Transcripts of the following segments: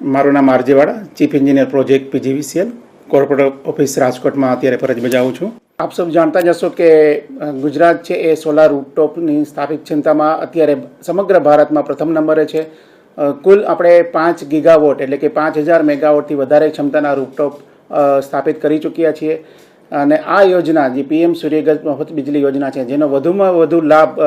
મારું નામ આરજેવાડા, chief engineer project PGVCL, corporate office રાજકોટમાં અત્યારે ફરજ બજાવું છું. આપ સૌ જાણતા જ હશો કે ગુજરાત છે એ સોલાર રૂફટોપની સ્થાપિત ક્ષમતામાં અત્યારે સમગ્ર ભારતમાં પ્રથમ નંબરે છે. કુલ આપણે 5 ગીગાવોટ એટલે કે 5000 મેગાવોટથી વધારે ક્ષમતાના રૂફટોપ સ્થાપિત કરી ચૂક્યા છીએ. અને આ યોજના જે પીએમ સૂર્યઘર મફત વીજળી યોજના છે, જેનો વધુમાં વધુ લાભ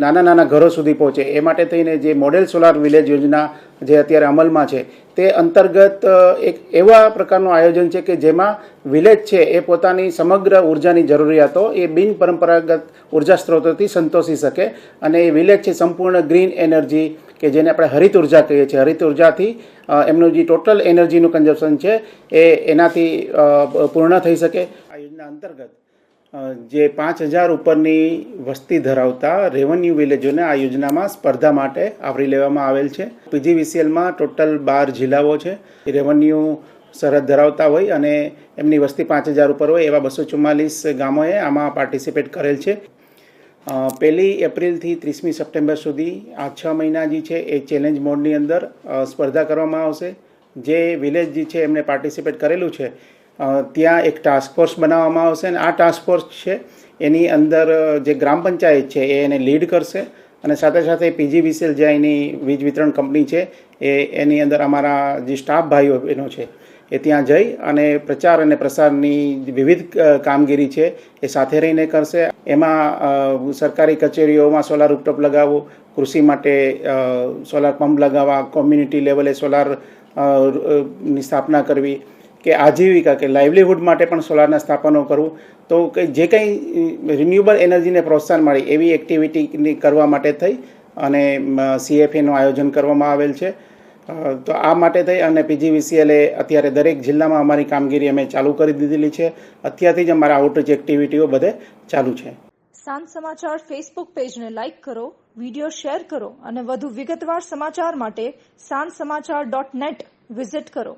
નાના નાના ઘરો સુધી પહોંચે એ માટે થઈને જે મોડેલ સોલાર વિલેજ યોજના જે અત્યારે અમલમાં છે તે અંતર્ગત એક એવા પ્રકારનું આયોજન છે કે જેમાં વિલેજ છે એ પોતાની સમગ્ર ઉર્જાની જરૂરિયાતો એ બિન પરંપરાગત ઉર્જા સ્ત્રોતોથી સંતોષી શકે અને એ વિલેજ છે સંપૂર્ણ ગ્રીન એનર્જી કે જેને આપણે હરિત ઉર્જા કહીએ છીએ, હરિત ઉર્જાથી એમનું જે ટોટલ એનર્જીનું કન્ઝપ્શન છે એ એનાથી પૂર્ણ થઈ શકે. આ યોજના અંતર્ગત જે 5000 ઉપરની વસ્તી ધરાવતા રેવન્યુ વિલેજોને આ યોજનામાં સ્પર્ધા માટે આવરી લેવામાં આવેલ છે. પીજીવીસીએલમાં ટોટલ 12 જિલ્લાઓ છે રેવન્યુ સરહદ ધરાવતા હોય અને એમની વસ્તી 5000 ઉપર હોય એવા 244 ગામોએ આમાં પાર્ટિસિપેટ કરેલ છે. 1 એપ્રિલથી 30મી સપ્ટેમ્બર સુધી આ 6 મહિના જે છે એ ચેલેન્જ મોડની અંદર સ્પર્ધા કરવામાં આવશે. જે વિલેજ જે છે એમને પાર્ટિસિપેટ કરેલું છે ત્યાં એક ટાસ્ક ફોર્સ બનાવવામાં આવશે અને આ ટાસ્ક ફોર્સ છે એની અંદર જે ગ્રામ પંચાયત છે એ એને લીડ કરશે અને સાથે સાથે પીજીવીસીએલ જે એની વીજ વિતરણ કંપની છે એની અંદર અમારા જે સ્ટાફ ભાઈઓ બહેનો છે એ ત્યાં જઈ અને પ્રચાર અને પ્રસારની વિવિધ કામગીરી છે એ સાથે રહીને કરશે. એમાં સરકારી કચેરીઓમાં સોલાર રૂફટોપ લગાવવું, કૃષિ માટે સોલાર પંપ લગાવવા, કોમ્યુનિટી લેવલે સોલાર ની સ્થાપના કરવી કે આજીવિકા કે લાઇવલીહુડ માટે પણ સોલારના સ્થાપનો કરવું. તો જે કંઈ રિન્યુએબલ એનર્જીને પ્રોત્સાહન મળે એવી એક્ટિવિટી કરવા માટે થઈ અને CFAનું આયોજન કરવામાં આવેલ છે. તો આ માટે થઈ અને પીજીવીસીએલે અત્યારે દરેક જિલ્લામાં અમારી કામગીરી અમે ચાલુ કરી દીધેલી છે. અત્યારથી જ અમારા આઉટરીચ એક્ટિવિટીઓ બધે ચાલુ છે. સાંજ સમાચાર ફેસબુક પેજને લાઇક કરો, વિડીયો શેર કરો અને વધુ વિગતવાર સમાચાર માટે sanssamachar.net વિઝિટ કરો.